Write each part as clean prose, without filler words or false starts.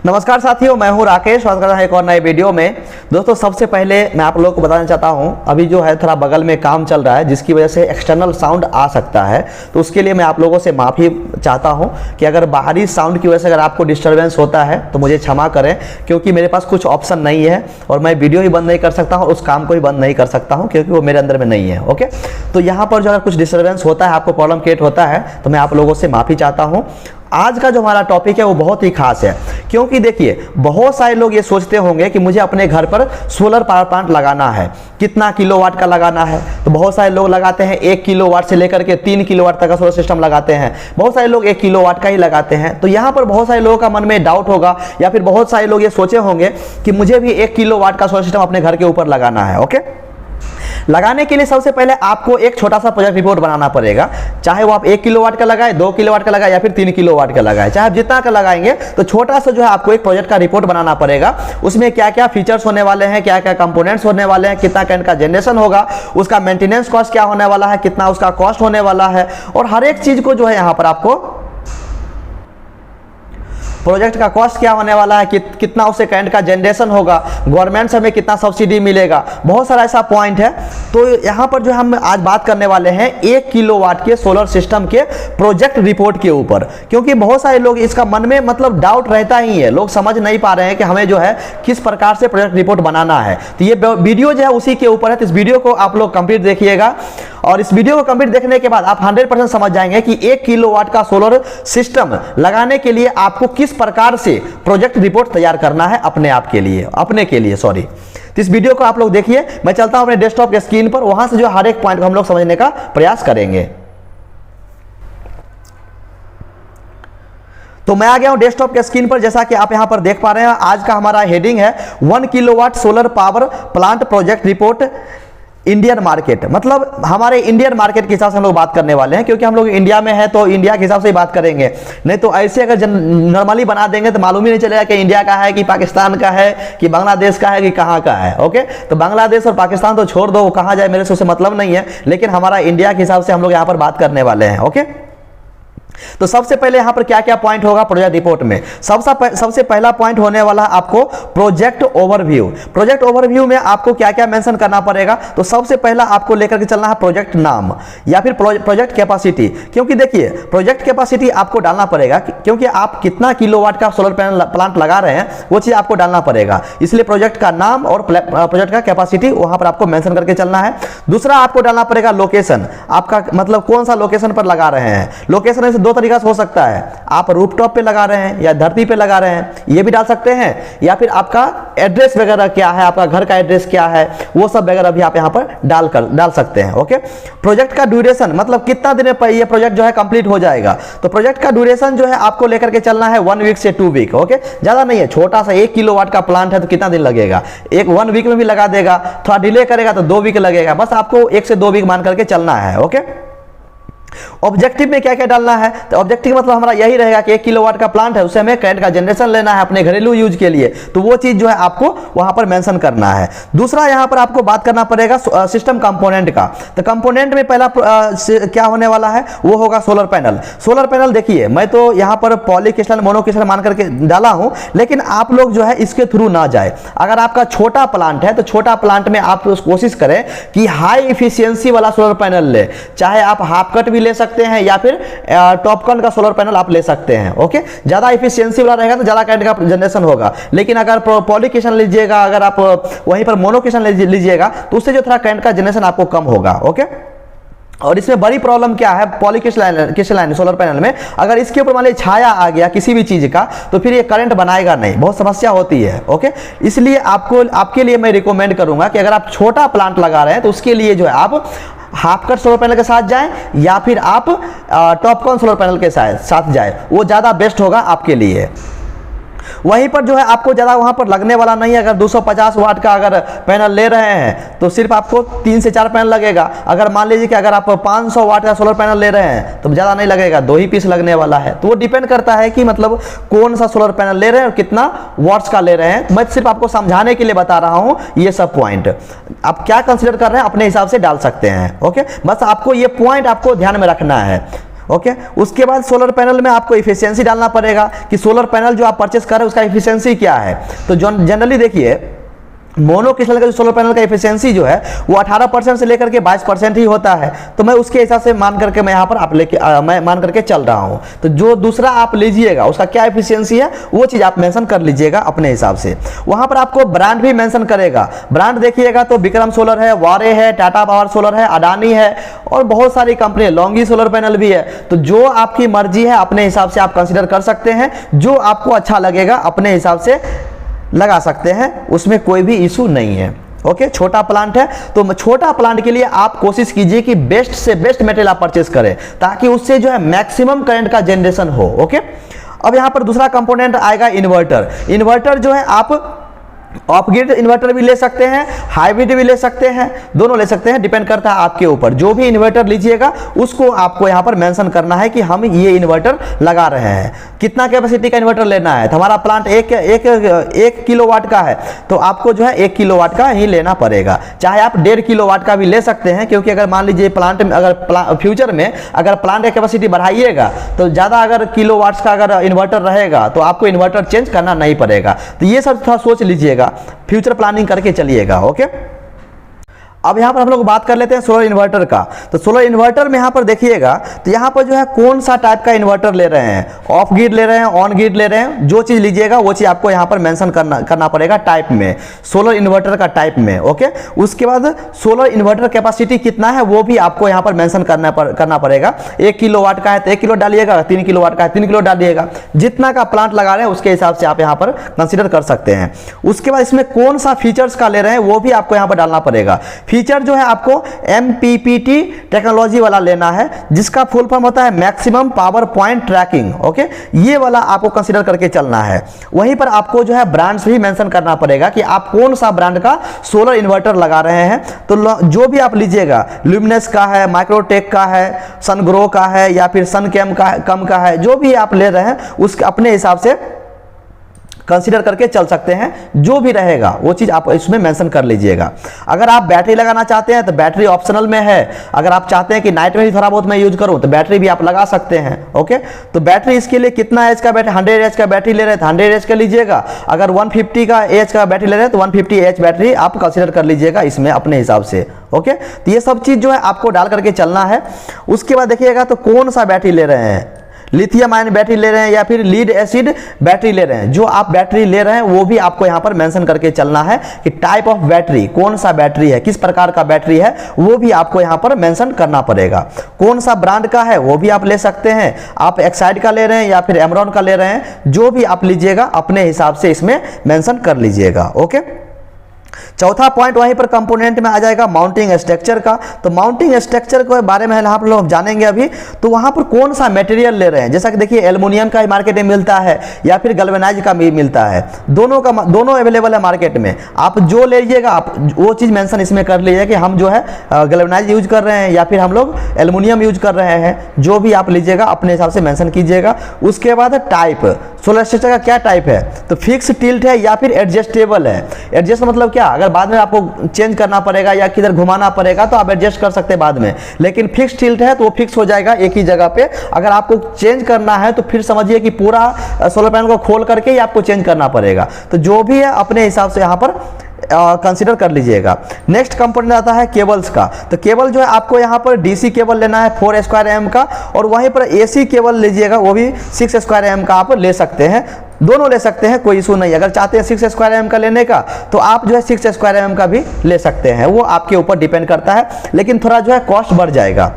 नमस्कार साथियों, मैं हूं राकेश। स्वागत करता हूं एक और नए वीडियो में। दोस्तों, सबसे पहले मैं आप लोगों को बताना चाहता हूं, अभी जो है थोड़ा बगल में काम चल रहा है जिसकी वजह से एक्सटर्नल साउंड आ सकता है, तो उसके लिए मैं आप लोगों से माफ़ी चाहता हूं कि अगर बाहरी साउंड की वजह से अगर आपको डिस्टर्बेंस होता है तो मुझे क्षमा करें, क्योंकि मेरे पास कुछ ऑप्शन नहीं है और मैं वीडियो ही बंद नहीं कर सकता हूँ, उस काम को ही बंद नहीं कर सकता हूँ क्योंकि वो मेरे अंदर में नहीं है। ओके, तो यहाँ पर जो अगर कुछ डिस्टर्बेंस होता है, आपको प्रॉब्लम क्रिएट होता है, तो मैं आप लोगों से माफ़ी चाहता हूँ। आज का जो हमारा टॉपिक है वो बहुत ही खास है, क्योंकि देखिए बहुत सारे लोग ये सोचते होंगे कि मुझे अपने घर पर सोलर पावर प्लांट लगाना है, कितना किलोवाट का लगाना है। तो बहुत सारे लोग लगाते हैं 1 किलोवाट से लेकर के 3 किलोवाट तक का सोलर सिस्टम लगाते हैं, बहुत सारे लोग 1 किलोवाट का ही लगाते हैं। तो यहाँ पर बहुत सारे लोगों का मन में डाउट होगा, या फिर बहुत सारे लोग ये सोचे होंगे कि मुझे भी 1 किलोवाट का सोलर सिस्टम अपने घर के ऊपर लगाना है। ओके, लगाने के लिए सबसे पहले आपको एक छोटा सा प्रोजेक्ट रिपोर्ट बनाना पड़ेगा, चाहे वो आप 1 किलोवाट का लगाए, 2 किलोवाट का लगाए या फिर 3 किलोवाट का लगाए, चाहे आप जितना का लगाएंगे, तो छोटा सा जो है आपको एक प्रोजेक्ट का रिपोर्ट बनाना पड़ेगा। उसमें क्या क्या फीचर्स होने वाले हैं, क्या क्या कंपोनेंट्स होने वाले हैं, कितना करंट का जनरेशन होगा, उसका मेंटेनेंस कॉस्ट क्या होने वाला है, कितना उसका कॉस्ट होने वाला है, और हर एक चीज को जो है यहाँ पर आपको प्रोजेक्ट का कॉस्ट क्या होने वाला है, कितना उससे करंट का जनरेशन होगा, गवर्नमेंट से हमें कितना सब्सिडी मिलेगा, बहुत सारा ऐसा पॉइंट है। तो यहाँ पर जो हम आज बात करने वाले हैं 1 किलोवाट के सोलर सिस्टम के प्रोजेक्ट रिपोर्ट के ऊपर, क्योंकि बहुत सारे लोग इसका मन में मतलब डाउट रहता ही है, लोग समझ नहीं पा रहे हैं कि हमें जो है किस प्रकार से प्रोजेक्ट रिपोर्ट बनाना है। तो ये वीडियो जो है उसी के ऊपर है, तो इस वीडियो को आप लोग कंप्लीट देखिएगा, और इस वीडियो को कंप्लीट देखने के बाद आप 100% समझ जाएंगे कि 1 किलोवाट का सोलर सिस्टम लगाने के लिए आपको किस प्रकार से प्रोजेक्ट रिपोर्ट तैयार करना है अपने के लिए सॉरी। तो इस वीडियो को आप लोग देखिए, मैं चलता हूं अपने डेस्कटॉप के स्क्रीन पर, वहां से जो हर एक पॉइंट को हम लोग समझने का प्रयास करेंगे। तो मैं आ गया हूं डेस्कटॉप के स्क्रीन पर। जैसा कि आप यहां पर देख पा रहे हैं, आज का हमारा हेडिंग है 1 kilowatt solar power plant project report Indian market. मतलब हमारे इंडियन मार्केट के हिसाब से हम लोग बात करने वाले हैं, क्योंकि हम लोग इंडिया में है तो इंडिया के हिसाब से ही बात करेंगे, नहीं तो ऐसे अगर नॉर्मली बना देंगे तो मालूम ही नहीं चलेगा कि इंडिया का है कि पाकिस्तान का है कि बांग्लादेश का है कि कहाँ का है। ओके, तो बांग्लादेश और पाकिस्तान तो छोड़ दो, वो कहाँ जाए मेरे से उससे मतलब नहीं है, लेकिन हमारा इंडिया के हिसाब से हम लोग यहाँ पर बात करने वाले हैं। ओके, तो सबसे पहले यहां पर क्या क्या पॉइंट होगा प्रोजेक्ट रिपोर्ट में। सबसे पहला पॉइंट होने वाला आपको प्रोजेक्ट ओवरव्यू। प्रोजेक्ट ओवरव्यू में आपको क्या क्या मेंशन करना पड़ेगा, तो सबसे पहला आपको लेकर के चलना है प्रोजेक्ट नाम या फिर प्रोजेक्ट कैपेसिटी। क्योंकि देखिए प्रोजेक्ट कैपेसिटी आपको डालना पड़ेगा, क्योंकि आप कितना किलोवाट का सोलर पैनल प्लांट लगा रहे हैं वो चीज आपको डालना पड़ेगा, इसलिए प्रोजेक्ट का नाम और प्रोजेक्ट का कैपेसिटी वहां पर आपको मेंशन करके चलना है। दूसरा आपको डालना पड़ेगा लोकेशन, आपका मतलब कौन सा लोकेशन पर लगा रहे हैं। लोकेशन दो तरीका से हो सकता है, आप रूफटॉप पे लगा रहे हैं या धरती पे लगा रहे हैं, ये भी डाल सकते हैं, या फिर आपका एड्रेस वगैरह क्या है, आपका घर का एड्रेस क्या है, वो सब वगैरह भी आप यहां पर डाल सकते हैं। ओके, प्रोजेक्ट का ड्यूरेशन, मतलब कितना दिन में ये प्रोजेक्ट जो है कंप्लीट हो जाएगा, तो प्रोजेक्ट का ड्यूरेशन जो है आपको लेकर के चलना है 1 वीक से 2 वीक। ओके, ज्यादा नहीं है, छोटा सा 1 किलोवाट का प्लांट है तो कितना दिन लगेगा, 1 वीक में भी लगा देगा, थोड़ा डिले करेगा तो 2 वीक लगेगा, बस आपको 1 से 2 वीक मान करके चलना है। ओके, ऑब्जेक्टिव में क्या क्या डालना है, तो ऑब्जेक्टिव मतलब हमारा यही रहेगा कि 1 किलोवाट का प्लांट है, उससे हमें करंट का जनरेशन लेना है अपने घरेलू यूज के लिए, तो वो चीज जो है आपको वहां पर मेंशन करना है। दूसरा यहां पर आपको बात करना पड़ेगा सिस्टम कंपोनेंट का। तो कंपोनेंट में पहला क्या होने वाला है, वो होगा सोलर पैनल। सोलर पैनल देखिए, मैं तो यहां पर पॉलीक्रिस्टल मोनोक्रिस्टल मान करके डाला हूं, लेकिन आप लोग जो है इसके थ्रू ना जाए। अगर आपका छोटा प्लांट है तो छोटा प्लांट में आप कोशिश करें कि हाई इफिशियंसी वाला सोलर पैनल ले, चाहे आप हाफ कट भी ले सकते हैं या फिर टॉपकॉन का सोलर पैनल आप ले सकते हैं। ओके, ज्यादा इफिशियंसी वाला रहेगा तो ज्यादा करंट का जनरेशन होगा, लेकिन अगर पॉलीक्रिस्टल लीजिएगा, अगर आप वहीं पर मोनोक्रिस्टल लीजिएगा तो उससे जो थोड़ा करंट का जनरेशन आपको कम होगा। ओके, और इसमें बड़ी प्रॉब्लम क्या है, पॉलीक्रिस्टलाइन सोलर पैनल में अगर इसके ऊपर मान लीजिए छाया आ गया किसी भी चीज का, तो फिर ये करंट बनाएगा नहीं, बहुत समस्या होती है। ओके, इसलिए आपके लिए मैं रिकमेंड करूंगा कि अगर आप छोटा प्लांट लगा रहे हैं तो उसके लिए जो है आप हाफ कट सोलर पैनल के साथ जाएं, या फिर आप टॉपकॉन सोलर पैनल के साथ जाएं, वो ज़्यादा बेस्ट होगा आपके लिए। वहीं पर जो है आपको ज़्यादा वहाँ पर लगने वाला नहीं है। अगर 250 वाट का अगर पैनल ले रहे हैं तो सिर्फ आपको 3 से 4 पैनल लगेगा। अगर मान लीजिए कि अगर आप 500 वाट का सोलर पैनल ले रहे हैं तो ज़्यादा नहीं लगेगा, 2 ही पीस लगने वाला है। तो वो डिपेंड करता है कि मतलब कौन सा सोलर पैनल ले रहे हैं और कितना वाट्स का ले रहे हैं। मैं सिर्फ आपको समझाने के लिए बता रहा हूँ, ये सब पॉइंट आप क्या कंसिडर कर रहे हैं अपने हिसाब से डाल सकते हैं। ओके, बस आपको ये पॉइंट आपको ध्यान में रखना है। ओके। उसके बाद सोलर पैनल में आपको इफिशियंसी डालना पड़ेगा कि सोलर पैनल जो आप परचेस कर रहे हैं उसका इफिशियंसी क्या है। तो जनरली देखिए मोनो क्रिस्टल का जो सोलर पैनल का एफिशिएंसी जो है वो 18% से लेकर के 22% ही होता है। तो मैं उसके हिसाब से मान करके मैं यहाँ पर आप लेके मैं मान करके चल रहा हूँ। तो जो दूसरा आप लीजिएगा उसका क्या एफिशिएंसी है वो चीज़ आप मेंशन कर लीजिएगा अपने हिसाब से। वहाँ पर आपको ब्रांड भी मेंशन करेगा। ब्रांड देखिएगा तो विक्रम सोलर है, वारे है, टाटा पावर सोलर है, अडानी है और बहुत सारी कंपनी है, लॉन्गी सोलर पैनल भी है। तो जो आपकी मर्जी है अपने हिसाब से आप कंसिडर कर सकते हैं, जो आपको अच्छा लगेगा अपने हिसाब से लगा सकते हैं, उसमें कोई भी इशू नहीं है। ओके, छोटा प्लांट है तो छोटा प्लांट के लिए आप कोशिश कीजिए कि बेस्ट से बेस्ट मटेरियल आप परचेस करें ताकि उससे जो है मैक्सिमम करंट का जनरेशन हो। ओके, अब यहां पर दूसरा कंपोनेंट आएगा इन्वर्टर। इन्वर्टर जो है आप ऑफ ग्रिड इन्वर्टर भी ले सकते हैं, हाइब्रिड भी ले सकते हैं, दोनों ले सकते हैं, डिपेंड करता है आपके ऊपर। जो भी इन्वर्टर लीजिएगा उसको आपको यहाँ पर मेंशन करना है कि हम ये इन्वर्टर लगा रहे हैं। कितना कैपेसिटी का इन्वर्टर लेना है, तो हमारा प्लांट एक किलोवाट का है तो आपको जो है 1 किलोवाट का ही लेना पड़ेगा। चाहे आप 1.5 किलोवाट का भी ले सकते हैं, क्योंकि अगर मान लीजिए प्लांट में अगर फ्यूचर में अगर प्लांट की कैपेसिटी बढ़ाइएगा तो ज़्यादा अगर किलोवाट्स का अगर इन्वर्टर रहेगा तो आपको इन्वर्टर चेंज करना नहीं पड़ेगा। तो ये सब थोड़ा सोच लीजिएगा, फ्यूचर प्लानिंग करके चलिएगा। ओके, अब यहाँ पर हम लोग बात कर लेते हैं सोलर इन्वर्टर का। तो सोलर इन्वर्टर में यहाँ पर देखिएगा तो यहाँ पर जो है कौन सा टाइप का इन्वर्टर ले रहे हैं, ऑफ ग्रिड ले रहे हैं, ऑन ग्रिड ले रहे हैं, जो चीज़ लीजिएगा वो चीज़ आपको यहाँ पर मेंशन करना पड़ेगा टाइप में, सोलर इन्वर्टर का टाइप में। ओके, उसके बाद सोलर इन्वर्टर कैपेसिटी कितना है वो भी आपको यहाँ पर मेंशन करना पड़ेगा। 1 किलोवाट का है तो 1 किलो डालिएगा, 3 किलोवाट का है 3 किलो डालिएगा। जितना का प्लांट लगा रहे हैं उसके हिसाब से आप यहाँ पर कंसिडर कर सकते हैं। उसके बाद इसमें कौन सा फीचर्स का ले रहे हैं वो भी आपको यहाँ पर डालना पड़ेगा। फीचर जो है आपको MPPT टेक्नोलॉजी वाला लेना है, जिसका फुल फॉर्म होता है maximum power point tracking. Okay, ये वाला आपको कंसीडर करके चलना है। वहीं पर आपको जो है ब्रांड्स भी मेंशन करना पड़ेगा कि आप कौन सा ब्रांड का सोलर इन्वर्टर लगा रहे हैं। तो जो भी आप लीजिएगा, ल्यूमिनस का है, माइक्रोटेक का है, सनग्रो का है या फिर सनकेम का है, जो भी आप ले रहे हैं उसके अपने हिसाब से कंसीडर करके चल सकते हैं। जो भी रहेगा वो चीज़ आप इसमें मेंशन कर लीजिएगा। अगर आप बैटरी लगाना चाहते हैं तो बैटरी ऑप्शनल में है। अगर आप चाहते हैं कि नाइट में भी थोड़ा बहुत मैं यूज करूं तो बैटरी भी आप लगा सकते हैं। ओके, तो बैटरी इसके लिए कितना एच का बैटरी, 100 एच का बैटरी ले रहे हैं तो 100 एच का लीजिएगा। अगर 150 का एच का बैटरी ले रहे हैं तो 150 एच बैटरी आप कंसीडर कर लीजिएगा इसमें अपने हिसाब से। ओके, तो ये सब चीज़ जो है आपको डाल करके चलना है। उसके बाद देखिएगा तो कौन सा बैटरी ले रहे हैं, लिथियम आयन बैटरी ले रहे हैं या फिर लीड एसिड बैटरी ले रहे हैं। जो आप बैटरी ले रहे हैं वो भी आपको यहां पर मेंशन करके चलना है कि टाइप ऑफ बैटरी, कौन सा बैटरी है, किस प्रकार का बैटरी है, वो भी आपको यहां पर मेंशन करना पड़ेगा। कौन सा ब्रांड का है वो भी आप ले सकते हैं, आप एक्साइड का ले रहे हैं या फिर एमरॉन का ले रहे हैं, जो भी आप लीजिएगा अपने हिसाब से इसमें मेंशन कर लीजिएगा। ओके, चौथा पॉइंट वहीं पर कंपोनेंट में आ जाएगा माउंटिंग स्ट्रक्चर का। तो माउंटिंग स्ट्रक्चर के बारे में यहाँ पर लोग जानेंगे अभी। तो वहाँ पर कौन सा मटेरियल ले रहे हैं, जैसा कि देखिए एल्युमिनियम का मार्केट में मिलता है या फिर गैल्वेनाइज का भी मिलता है, दोनों अवेलेबल है मार्केट में। आप जो लीजिएगा आप वो चीज़ मेंशन इसमें कर लीजिए कि हम जो है गैल्वेनाइज यूज कर रहे हैं या फिर हम लोग एल्युमिनियम यूज कर रहे हैं। जो भी आप लीजिएगा अपने हिसाब से मेंशन कीजिएगा। उसके बाद टाइप, सोलर स्ट्रक्चर का क्या टाइप है, तो फिक्स टिल्ट है या फिर एडजस्टेबल है। एडजस्ट मतलब क्या, अगर बाद में आपको चेंज करना पड़ेगा या किधर घुमाना पड़ेगा तो आप एडजस्ट कर सकते हैं बाद में, लेकिन फिक्स टिल्ट है तो वो फिक्स हो जाएगा एक ही जगह पे। अगर आपको चेंज करना है तो फिर समझिए कि पूरा सोलर पैनल को खोल करके ही आपको चेंज करना पड़ेगा। तो जो भी है अपने हिसाब से यहाँ पर कंसीडर कर लीजिएगा। नेक्स्ट कंपोनेंट आता है केबल्स का। तो केबल जो है आपको यहाँ पर डीसी केबल लेना है 4 स्क्वायर एम का, और वहीं पर एसी केबल लीजिएगा वो भी 6 स्क्वायर एम का आप ले सकते हैं। दोनों ले सकते हैं, कोई इशू नहीं। अगर चाहते हैं 6 स्क्वायर एम का लेने का तो आप जो है 6 स्क्वायर एम का भी ले सकते हैं, वो आपके ऊपर डिपेंड करता है, लेकिन थोड़ा जो है कॉस्ट बढ़ जाएगा।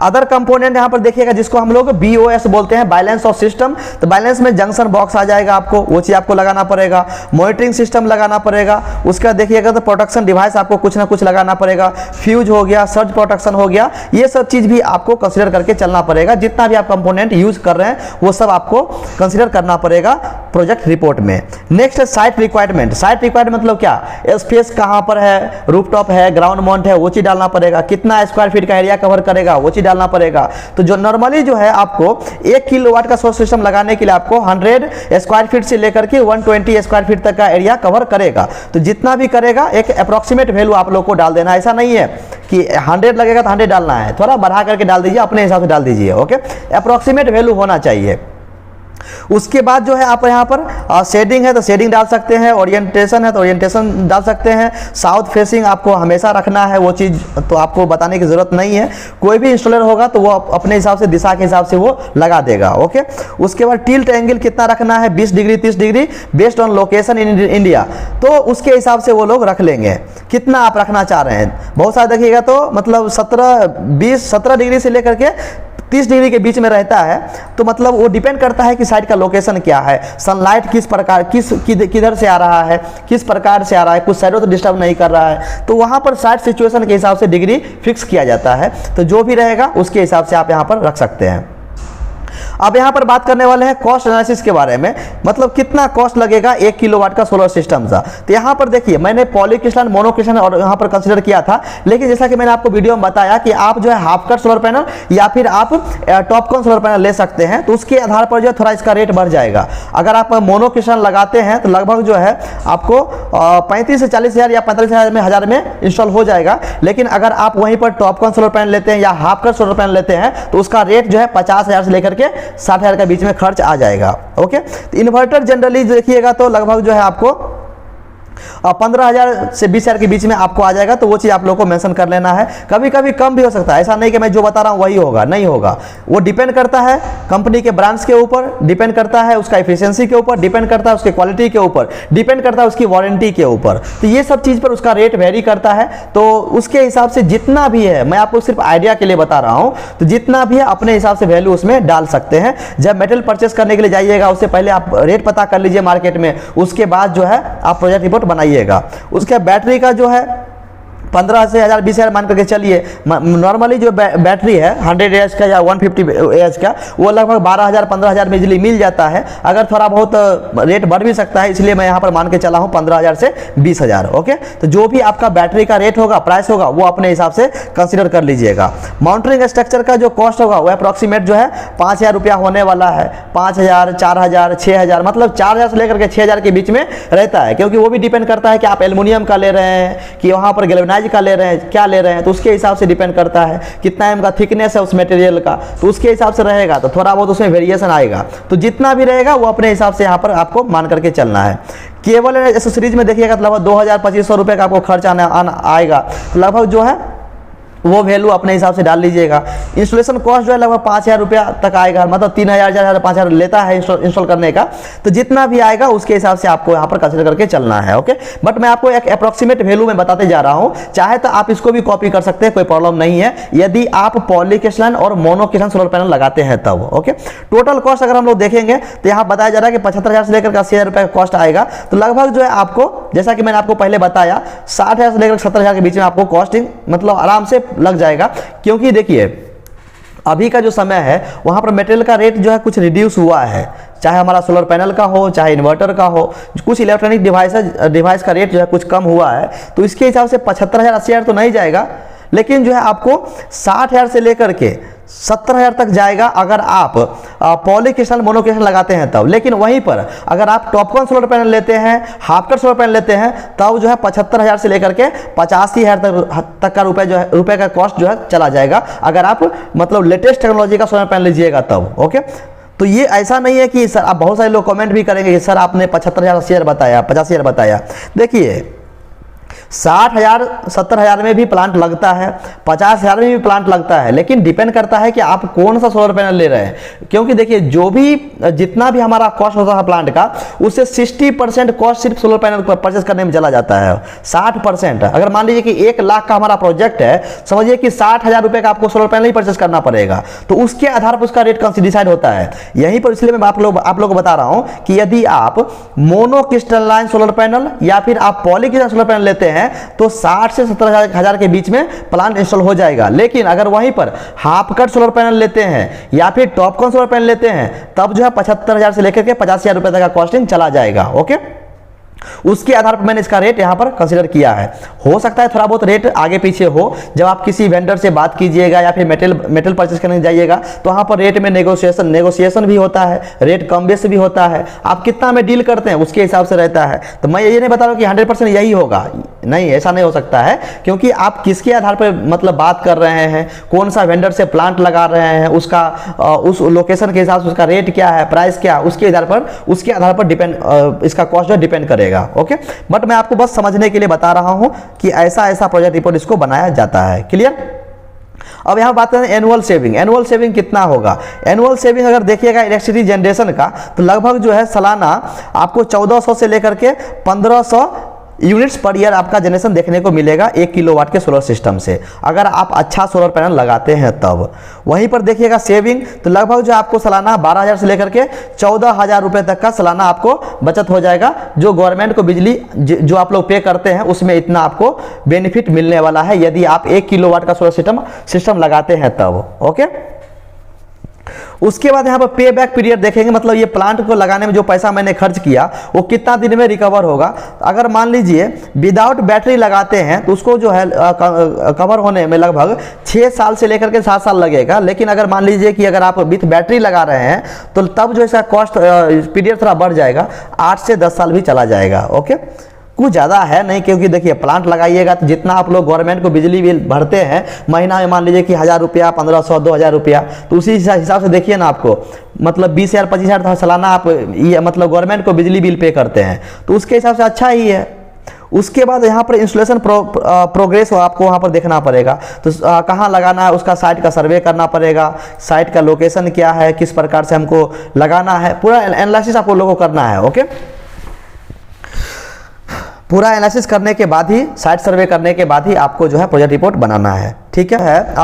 अदर कंपोनेंट यहां पर देखिएगा जिसको हम लोग BOS बोलते हैं, बैलेंस ऑफ सिस्टम। तो बैलेंस में जंक्शन बॉक्स आ जाएगा, आपको वो चीज आपको लगाना पड़ेगा। मॉनिटरिंग सिस्टम लगाना पड़ेगा। उसके बाद देखिएगा तो प्रोटेक्शन डिवाइस आपको कुछ ना कुछ लगाना पड़ेगा। फ्यूज हो गया, सर्ज प्रोटेक्शन हो गया, ये सब चीज भी आपको कंसीडर करके चलना पड़ेगा। जितना भी आप कंपोनेंट यूज कर रहे हैं वो सब आपको कंसीडर करना पड़ेगा प्रोजेक्ट रिपोर्ट में। Next site requirement. Site requirement मतलब क्या, स्पेस कहां पर है, रूफटॉप है, ग्राउंड माउंट है, वो चीज डालना पड़ेगा। कितना स्क्वायर फीट का एरिया कवर करेगा वो चीज डालना पड़ेगा। तो जो नॉर्मली जो है आपको 1 किलोवाट का सोलर सिस्टम लगाने के लिए आपको 100 स्क्वायर फीट से लेकर के 120 स्क्वायर फीट तक का एरिया कवर करेगा। तो जितना भी करेगा एक अप्रोक्सीमेट वैल्यू आप लोग को डाल देना। ऐसा नहीं है कि 100 लगेगा तो 100 डालना है, थोड़ा बढ़ा करके डाल दीजिए, अपने हिसाब से डाल दीजिए। ओके, अप्रोक्सीमेट वैल्यू होना चाहिए। उसके बाद जो है आप यहाँ पर शेडिंग है तो शेडिंग डाल सकते हैं, ओरिएंटेशन है तो ओरिएंटेशन डाल सकते हैं। साउथ फेसिंग आपको हमेशा रखना है, वो चीज़ तो आपको बताने की ज़रूरत नहीं है। कोई भी इंस्टॉलर होगा तो वो अपने हिसाब से दिशा के हिसाब से वो लगा देगा। ओके, उसके बाद टिल्ट एंगल कितना रखना है, 20 degree 30 degree based on location in India, तो उसके हिसाब से वो लोग रख लेंगे कितना आप रखना चाह रहे हैं। बहुत सारे देखिएगा तो मतलब 17 डिग्री से लेकर के 30 डिग्री के बीच में रहता है, तो मतलब वो डिपेंड करता है कि साइड का लोकेशन क्या है, सनलाइट किस प्रकार किधर से आ रहा है, किस प्रकार से आ रहा है, कुछ साइडों तो डिस्टर्ब नहीं कर रहा है, तो वहाँ पर साइड सिचुएशन के हिसाब से डिग्री फिक्स किया जाता है। तो जो भी रहेगा उसके हिसाब से आप यहाँ पर रख सकते हैं। अब यहाँ पर बात करने वाले हैं कॉस्ट एनालिसिस के बारे में, मतलब कितना कॉस्ट लगेगा 1 किलोवाट का सोलर सिस्टम का। तो यहाँ पर देखिए मैंने पॉलीक्रिस्टलाइन, मोनोक्रिस्टलाइन और यहाँ पर कंसीडर किया था, लेकिन जैसा कि मैंने आपको वीडियो में बताया कि आप जो है हाफ कट सोलर पैनल या फिर आप टॉपकॉन सोलर पैनल ले सकते हैं, तो उसके आधार पर जो है थोड़ा इसका रेट बढ़ जाएगा। अगर आप मोनोक्रिस्टलाइन लगाते हैं तो लगभग जो है आपको 35 से 40 हज़ार या 45 हज़ार में इंस्टॉल हो जाएगा। लेकिन अगर आप वहीं पर टॉपकॉन सोलर पैनल लेते हैं या हाफ कट सोलर पैनल लेते हैं तो उसका रेट जो है 50 हज़ार से लेकर के 60 हज़ार के बीच में खर्च आ जाएगा। ओके, तो इन्वर्टर जनरली देखिएगा तो लगभग जो है आपको 15,000 से 20,000 के बीच में आपको आ जाएगा, तो वो चीज़ आप लोगों को मेंशन कर लेना है। कभी कभी कम भी हो सकता है, ऐसा नहीं कि मैं जो बता रहा हूँ वही होगा, नहीं होगा। वो डिपेंड करता है कंपनी के ब्रांड्स के ऊपर, डिपेंड करता है उसका एफिशिएंसी के ऊपर, डिपेंड करता है उसकी क्वालिटी के ऊपर, डिपेंड करता है उसकी वारंटी के ऊपर। तो ये सब चीज़ पर उसका रेट वेरी करता है। तो उसके हिसाब से जितना भी है, मैं आपको सिर्फ आइडिया के लिए बता रहा हूँ, तो जितना भी है अपने हिसाब से वैल्यू उसमें डाल सकते हैं। जब मेटेरियल परचेस करने के लिए जाइएगा उससे पहले आप रेट पता कर लीजिए मार्केट में, उसके बाद जो है आप प्रोजेक्ट रिपोर्ट बनाइएगा। उसके बैटरी का जो है 15 से 1000 20 हज़ार मान करके चलिए। नॉर्मली जो बैटरी है 100 एएच का या 150 एएच का, वो लगभग 12,000 15,000 में इजीली मिल जाता है। अगर थोड़ा बहुत रेट बढ़ भी सकता है, इसलिए मैं यहाँ पर मान के चला हूँ 15,000 से 20,000। ओके, तो जो भी आपका बैटरी का रेट होगा, प्राइस होगा, वो अपने हिसाब से कंसिडर कर लीजिएगा। माउंटिंग स्ट्रक्चर का जो कॉस्ट होगा वो अप्रॉक्सीमेट जो है 5,000 रुपया होने वाला है। 5,000 4,000 6,000, मतलब 4,000 से लेकर के 6,000 के बीच में रहता है, क्योंकि वो भी डिपेंड करता है कि आप एल्युमिनियम का ले रहे हैं कि वहाँ पर गैल्वेनाइज का ले रहे हैं, क्या ले रहे हैं, तो उसके हिसाब से डिपेंड करता है कितना एम का थिकनेस है उस मटेरियल का, तो उसके हिसाब से रहेगा। तो थोड़ा बहुत उसमें वेरिएशन आएगा, तो जितना भी रहेगा वो अपने हिसाब से यहाँ पर आपको मान करके चलना है। केबल एंड एक्सेसरीज में देखिएगा तो लगभग 2,000-2,500 रुपये का आपको खर्च आएगा, तो लगभग जो है वो वैल्यू अपने हिसाब से डाल लीजिएगा। इंस्टॉलेशन कॉस्ट जो है लगभग 5,000 रुपया तक आएगा, मतलब 3,000 4,000 5,000 लेता है इंस्टॉल करने का। तो जितना भी आएगा उसके हिसाब से आपको यहाँ पर कंसिडर करके चलना है। ओके, बट मैं आपको एक अप्रॉक्सीमेट वैल्यू में बताते जा रहा हूँ, चाहे तो आप इसको भी कॉपी कर सकते हैं, कोई प्रॉब्लम नहीं है, यदि आप पॉलीक्रिस्टलाइन और मोनोक्रिस्टलाइन सोलर पैनल लगाते हैं तब। ओके, टोटल कॉस्ट अगर हम लोग देखेंगे तो यहाँ बताया जा रहा है कि 75,000 से लेकर 80,000 रुपये का कॉस्ट आएगा। तो लगभग जो है आपको, जैसा कि मैंने आपको पहले बताया, 60,000 से लेकर 70,000 के बीच में आपको कॉस्टिंग मतलब आराम से लग जाएगा। क्योंकि देखिए अभी का जो समय है वहाँ पर मटेरियल का रेट जो है कुछ रिड्यूस हुआ है, चाहे हमारा सोलर पैनल का हो, चाहे इन्वर्टर का हो, कुछ इलेक्ट्रॉनिक डिवाइस का रेट जो है कुछ कम हुआ है। तो इसके हिसाब से 75,000 80,000 तो नहीं जाएगा, लेकिन जो है आपको 60,000 से लेकर के 70,000 तक जाएगा अगर आप पॉलीक्रिस्टलाइन मोनोक्रिस्टलाइन लगाते हैं तब। लेकिन वहीं पर अगर आप टॉपकॉन सोलर पैनल लेते हैं, हाफ कट सोलर पैनल लेते हैं, तब जो है 75,000 से लेकर के 85,000 तक का रुपए का कॉस्ट जो है चला जाएगा, अगर आप मतलब लेटेस्ट टेक्नोलॉजी का सोलर पैनल लीजिएगा तब। ओके, तो ये ऐसा नहीं है कि सर, आप बहुत सारे लोग कमेंट भी करेंगे कि सर आपने 75,000 80,000 बताया, 50,000 बताया। देखिए 60,000 70,000 में भी प्लांट लगता है, 50,000 में भी प्लांट लगता है, लेकिन डिपेंड करता है कि आप कौन सा सोलर पैनल ले रहे हैं। क्योंकि देखिए जो भी जितना भी हमारा कॉस्ट होता है प्लांट का, उससे 60% कॉस्ट सिर्फ सोलर पैनल परचेस करने में चला जाता है। 60%, अगर मान लीजिए कि 1 लाख का हमारा प्रोजेक्ट है, समझिए कि 60,000 रुपये का आपको सोलर पैनल ही परचेस करना पड़ेगा, तो उसके आधार पर उसका रेट डिसाइड होता है। यहीं पर इसलिए मैं आप लोग को बता रहा हूं कि यदि आप मोनोक्रिस्टलाइन सोलर पैनल या फिर आप पॉलीक्रिस्टलाइन सोलर पैनल लेते हैं तो 60 से 70,000 के बीच में प्लांट इंस्टॉल हो जाएगा। लेकिन अगर वहीं पर हाफ कट सोलर पैनल लेते हैं या फिर टॉपकॉन सोलर पैनल लेते हैं, तब जो है 75,000 से लेकर के 50,000 रुपए तक का कॉस्टिंग चला जाएगा। ओके, उसके आधार पर मैंने इसका रेट यहाँ पर कंसीडर किया है। हो सकता है थोड़ा बहुत रेट आगे पीछे हो, जब आप किसी वेंडर से बात कीजिएगा या फिर मेटल परचेस करने जाइएगा तो वहाँ पर रेट में नेगोशिएशन भी होता है, रेट कम बेस भी होता है, आप कितना में डील करते हैं उसके हिसाब से रहता है। तो मैं ये नहीं बता रहा हूँ कि 100% यही होगा, नहीं, ऐसा नहीं हो सकता है, क्योंकि आप किसके आधार पर मतलब बात कर रहे हैं, कौन सा वेंडर से प्लांट लगा रहे हैं, उसका उस लोकेशन के हिसाब से उसका रेट क्या है, प्राइस क्या, उसके आधार पर डिपेंड इसका कॉस्ट जो डिपेंड करेगा। ओके, बट मैं आपको बस समझने के लिए बता रहा हूं कि ऐसा ऐसा प्रोजेक्ट रिपोर्ट इसको बनाया जाता है। क्लियर? अब यहां बात करें एनुअल सेविंग। एनुअल सेविंग कितना होगा? एनुअल सेविंग अगर देखिएगा इलेक्ट्रिसिटी जनरेशन का, तो लगभग जो है सालाना आपको 1400 से लेकर के 1500 यूनिट्स पर ईयर आपका जनरेशन देखने को मिलेगा 1 किलोवाट के सोलर सिस्टम से, अगर आप अच्छा सोलर पैनल लगाते हैं तब। वहीं पर देखिएगा सेविंग, तो लगभग जो आपको सालाना 12,000 से लेकर के 14,000 रुपये तक का सालाना आपको बचत हो जाएगा। जो गवर्नमेंट को बिजली जो आप लोग पे करते हैं उसमें इतना आपको बेनिफिट मिलने वाला है यदि आप 1 किलोवाट का सोलर सिस्टम लगाते हैं तब। ओके, उसके बाद यहाँ पर पे बैक पीरियड देखेंगे, मतलब ये प्लांट को लगाने में जो पैसा मैंने खर्च किया वो कितना दिन में रिकवर होगा। अगर मान लीजिए विदाउट बैटरी लगाते हैं तो उसको जो है कवर होने में लगभग 6 साल से लेकर के 7 साल लगेगा। लेकिन अगर मान लीजिए कि अगर आप विथ बैटरी लगा रहे हैं तो तब जो इसका कॉस्ट पीरियड थोड़ा बढ़ जाएगा, 8 से 10 साल भी चला जाएगा। ओके, कुछ ज़्यादा है नहीं, क्योंकि देखिए प्लांट लगाइएगा तो जितना आप लोग गवर्नमेंट को बिजली बिल भरते हैं महीना में, मान लीजिए कि 1000 रुपया, 1500, 2000 रुपया, तो उसी हिसाब से देखिए ना आपको मतलब 20,000 25,000 सालाना आप ये मतलब गवर्नमेंट को बिजली बिल पे करते हैं, तो उसके हिसाब से अच्छा ही है। उसके बाद यहाँ पर इंस्टॉलेशन प्रोग्रेस आपको वहाँ पर देखना पड़ेगा, तो कहाँ लगाना है उसका साइट का सर्वे करना पड़ेगा, साइट का लोकेशन क्या है, किस प्रकार से हमको लगाना है, पूरा एनालिसिस आपको लोगों को करना है। ओके, पूरा एनालिसिस करने के बाद ही, साइट सर्वे करने के बाद ही आपको जो है प्रोजेक्ट रिपोर्ट बनाना है। ठीक है।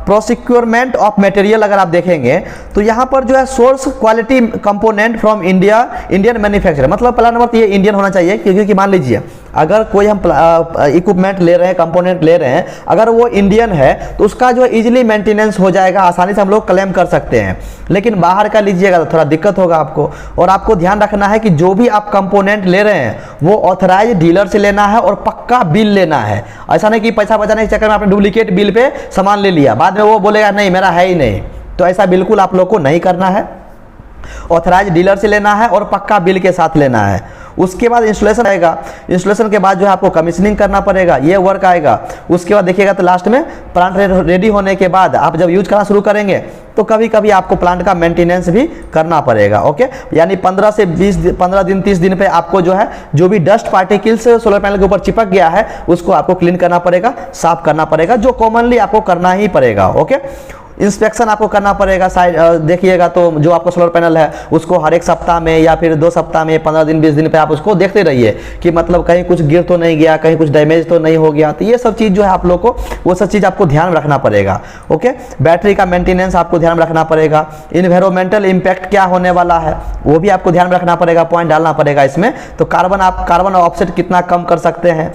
प्रोसिक्योरमेंट ऑफ मटेरियल अगर आप देखेंगे तो यहाँ पर जो है source quality component from Indian manufacturer, मतलब पहला नंबर तो ये इंडियन होना चाहिए, क्योंकि मान लीजिए अगर कोई हम इक्विपमेंट ले रहे हैं, कंपोनेंट ले रहे हैं, अगर वो इंडियन है तो उसका जो है इजीली मेंटेनेंस हो जाएगा, आसानी से हम लोग क्लेम कर सकते हैं। लेकिन बाहर का लीजिएगा तो थोड़ा दिक्कत होगा आपको। और आपको ध्यान रखना है कि जो भी आप कंपोनेंट ले रहे हैं वो ऑथराइज डीलर से लेना है और पक्का बिल लेना है। ऐसा नहीं कि पैसा बचाने के चक्कर में आपने डुप्लीकेट बिल पे सामान ले लिया, बाद में वो बोलेगा नहीं मेरा है ही नहीं, तो ऐसा बिल्कुल आप लोग को नहीं करना है। ऑथराइज डीलर से लेना है और पक्का बिल के साथ लेना है। उसके बाद इंस्टॉलेशन आएगा, इंस्टॉलेशन के बाद जो है आपको कमीशनिंग करना पड़ेगा, ये वर्क आएगा। उसके बाद देखिएगा तो लास्ट में प्लांट रेडी होने के बाद आप जब यूज करना शुरू करेंगे तो कभी कभी आपको प्लांट का मेंटेनेंस भी करना पड़ेगा। ओके, यानी 15 से 15 दिन 30 दिन पे आपको जो है जो भी डस्ट पार्टिकल्स सोलर पैनल के ऊपर चिपक गया है उसको आपको क्लीन करना पड़ेगा, साफ करना पड़ेगा, जो कॉमनली आपको करना ही पड़ेगा। ओके, इंस्पेक्शन आपको करना पड़ेगा। साइड देखिएगा तो जो आपका सोलर पैनल है उसको हर एक सप्ताह में या फिर 2 सप्ताह में 15 दिन 20 दिन पे आप उसको देखते रहिए कि मतलब कहीं कुछ गिर तो नहीं गया, कहीं कुछ डैमेज तो नहीं हो गया। तो ये सब चीज़ जो है आप लोग को वो सब चीज़ आपको ध्यान में रखना पड़ेगा। ओके, बैटरी का मेंटेनेंस आपको ध्यान में रखना पड़ेगा। इन्वायरमेंटल इम्पैक्ट क्या होने वाला है वो भी आपको ध्यान में रखना पड़ेगा, पॉइंट डालना पड़ेगा इसमें। तो कार्बन ऑफसेट कितना कम कर सकते हैं।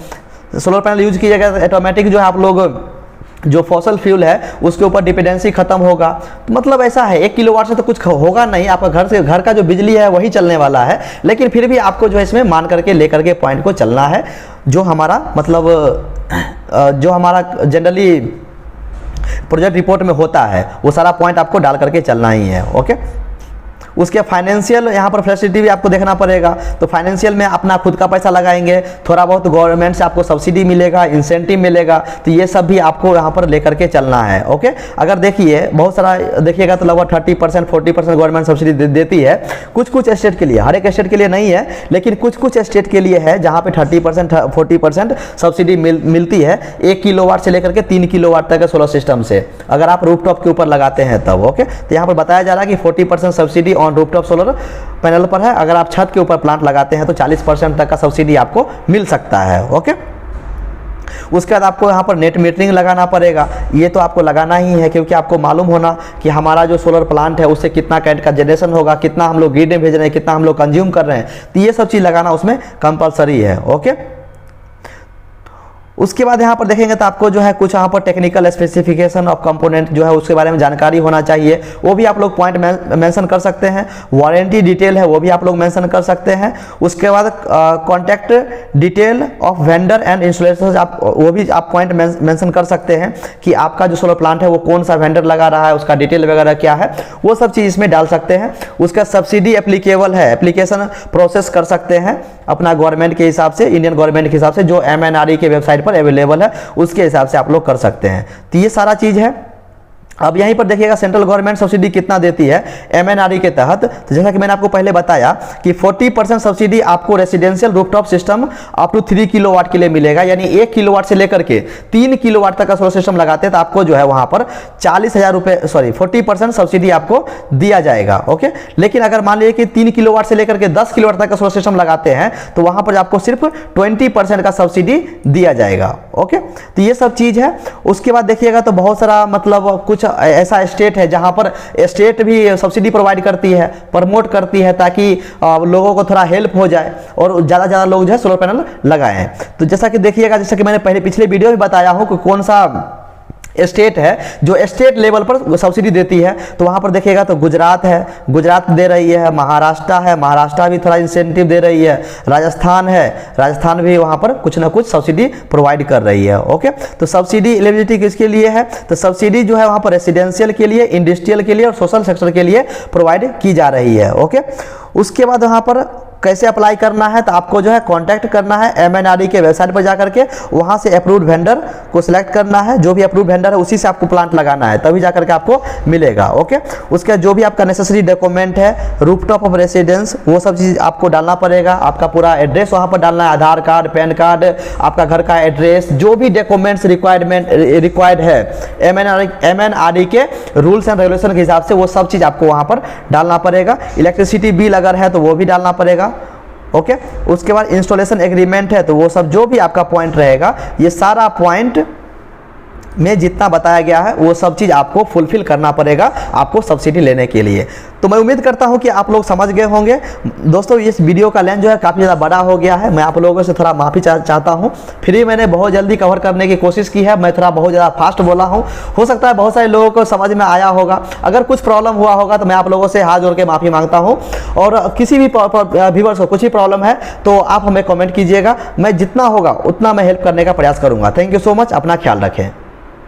सोलर पैनल यूज कीजिएगा तो ऑटोमेटिक जो है आप लोग जो फॉसल फ्यूल है उसके ऊपर डिपेंडेंसी खत्म होगा। तो मतलब ऐसा है 1 किलोवाट से तो कुछ होगा नहीं, आपका घर का जो बिजली है वही चलने वाला है। लेकिन फिर भी आपको जो है इसमें मान करके लेकर के पॉइंट को चलना है, जो हमारा मतलब जो हमारा जनरली प्रोजेक्ट रिपोर्ट में होता है वो सारा पॉइंट आपको डाल करके चलना ही है। ओके, उसके फाइनेंशियल यहाँ पर फैसिलिटी भी आपको देखना पड़ेगा। तो फाइनेंशियल में अपना खुद का पैसा लगाएंगे, थोड़ा बहुत गवर्नमेंट से आपको सब्सिडी मिलेगा, इंसेंटिव मिलेगा, तो ये सब भी आपको यहाँ पर लेकर के चलना है। ओके, अगर देखिए बहुत सारा देखिएगा तो लगभग 30% 40% गवर्नमेंट सब्सिडी देती है कुछ स्टेट के लिए, हर एक स्टेट के लिए नहीं है, लेकिन कुछ स्टेट के लिए है जहाँ पे 30% 40% सब्सिडी मिलती है 1 किलोवाट से लेकर के 3 किलोवाट तक के सोलर सिस्टम से, अगर आप रूफटॉप के ऊपर लगाते हैं तब। ओके, तो यहाँ पर बताया जा रहा है कि 40% subsidy on rooftop solar panel पर है। अगर आप छत के ऊपर प्लांट लगाते हैं तो 40% तक का सब्सिडी आपको मिल सकता है। ओके, उसके बाद आपको यहाँ पर नेट मीटरिंग लगाना पड़ेगा। ये तो आपको लगाना ही है, क्योंकि आपको मालूम होना कि हमारा जो सोलर प्लांट है उससे कितना करंट का जनरेशन होगा, कितना हम लोग ग्रिड में भेज रहे हैं, कितना हम लोग कंज्यूम कर रहे हैं, तो ये सब चीज़ लगाना उसमें कंपलसरी है। ओके, उसके बाद यहाँ पर देखेंगे तो आपको जो है कुछ यहाँ पर टेक्निकल स्पेसिफिकेशन ऑफ कंपोनेंट जो है उसके बारे में जानकारी होना चाहिए, वो भी आप लोग पॉइंट मेंशन कर सकते हैं। वारंटी डिटेल है वो भी आप लोग मेंशन कर सकते हैं। उसके बाद contact detail of vendor and installation आप वो भी आप पॉइंट मेंशन कर सकते हैं कि आपका जो सोलर प्लांट है वो कौन सा वेंडर लगा रहा है, उसका डिटेल वगैरह क्या है, वो सब चीज़ इसमें डाल सकते हैं। उसका सब्सिडी एप्लीकेबल है, एप्लीकेशन प्रोसेस कर सकते हैं अपना गवर्नमेंट के हिसाब से, इंडियन गवर्नमेंट के हिसाब से जो MNRE के वेबसाइट पर अवेलेबल है उसके हिसाब से आप लोग कर सकते हैं। तो ये सारा चीज़ है। अब यहीं पर देखिएगा सेंट्रल गवर्नमेंट सब्सिडी कितना देती है MNRE के तहत। तो जैसा कि मैंने आपको पहले बताया कि 40% सब्सिडी आपको residential rooftop system up to 3 kilowatt के लिए मिलेगा, यानी 1 किलोवाट से लेकर के 3 किलोवाट तक का सोलर सिस्टम लगाते हैं तो आपको जो है वहां पर 40,000 रुपये 40% सब्सिडी आपको दिया जाएगा। ओके, लेकिन अगर मान लीजिए कि 3 किलोवाट से लेकर के 10 किलोवाट तक का सोलर सिस्टम लगाते हैं तो वहां पर आपको सिर्फ 20% का सब्सिडी दिया जाएगा। ओके, तो ये सब चीज़ है। उसके बाद देखिएगा तो बहुत सारा मतलब कुछ ऐसा स्टेट है जहां पर स्टेट भी सब्सिडी प्रोवाइड करती है, प्रमोट करती है, ताकि लोगों को थोड़ा हेल्प हो जाए और ज़्यादा ज़्यादा लोग जो है सोलर पैनल लगाएं। तो जैसा कि देखिएगा, जैसा कि मैंने पिछले वीडियो में बताया हूं कि कौन सा स्टेट है जो स्टेट लेवल पर सब्सिडी देती है। तो वहाँ पर देखिएगा तो गुजरात है, गुजरात दे रही है, महाराष्ट्र है, महाराष्ट्र भी थोड़ा इंसेंटिव दे रही है, राजस्थान है, राजस्थान भी वहाँ पर कुछ ना कुछ सब्सिडी प्रोवाइड कर रही है। ओके, तो सब्सिडी एलिजिबिलिटी किसके लिए है? तो सब्सिडी जो है वहाँ पर रेसिडेंशियल के लिए, इंडस्ट्रियल के लिए और सोशल सेक्टर के लिए प्रोवाइड की जा रही है। ओके, उसके बाद वहाँ पर कैसे अप्लाई करना है? तो आपको जो है कांटेक्ट करना है MNRE के वेबसाइट पर जाकर के, वहां से अप्रूव्ड वेंडर को सिलेक्ट करना है, जो भी अप्रूव्ड वेंडर है उसी से आपको प्लांट लगाना है, तभी जाकर के आपको मिलेगा। ओके, उसका जो भी आपका नेसेसरी डॉक्यूमेंट है, रूफटॉप ऑफ रेसिडेंस, वो सब चीज़ आपको डालना परेगा। आपका पूरा एड्रेस वहाँ पर डालना है, आधार कार्ड, पैन कार्ड, आपका घर का एड्रेस, जो भी डॉक्यूमेंट्स रिक्वायर्ड है MNRE के रूल्स एंड रेगुलेशन के हिसाब से, वो सब चीज़ आपको वहाँ पर डालना पड़ेगा। इलेक्ट्रिसिटी बिल अगर है तो वो भी डालना पड़ेगा। ओके, उसके बाद इंस्टॉलेशन एग्रीमेंट है तो वो सब जो भी आपका पॉइंट रहेगा, ये सारा पॉइंट में जितना बताया गया है वो सब चीज़ आपको फुलफिल करना पड़ेगा आपको सब्सिडी लेने के लिए। तो मैं उम्मीद करता हूं कि आप लोग समझ गए होंगे। दोस्तों, इस वीडियो का लेंथ जो है काफ़ी ज़्यादा बड़ा हो गया है, मैं आप लोगों से थोड़ा माफ़ी चाहता हूं। फिर भी मैंने बहुत जल्दी कवर करने की कोशिश की है, मैं थोड़ा बहुत ज़्यादा फास्ट बोला हूं। हो सकता है बहुत सारे लोगों को समझ में आया होगा। अगर कुछ प्रॉब्लम हुआ होगा तो मैं आप लोगों से हाथ जोड़ के माफ़ी मांगता हूँ। और किसी भी व्यूअर्स को कुछ भी प्रॉब्लम है तो आप हमें कॉमेंट कीजिएगा, मैं जितना होगा उतना मैं हेल्प करने का प्रयास करूँगा। थैंक यू सो मच, अपना ख्याल रखें।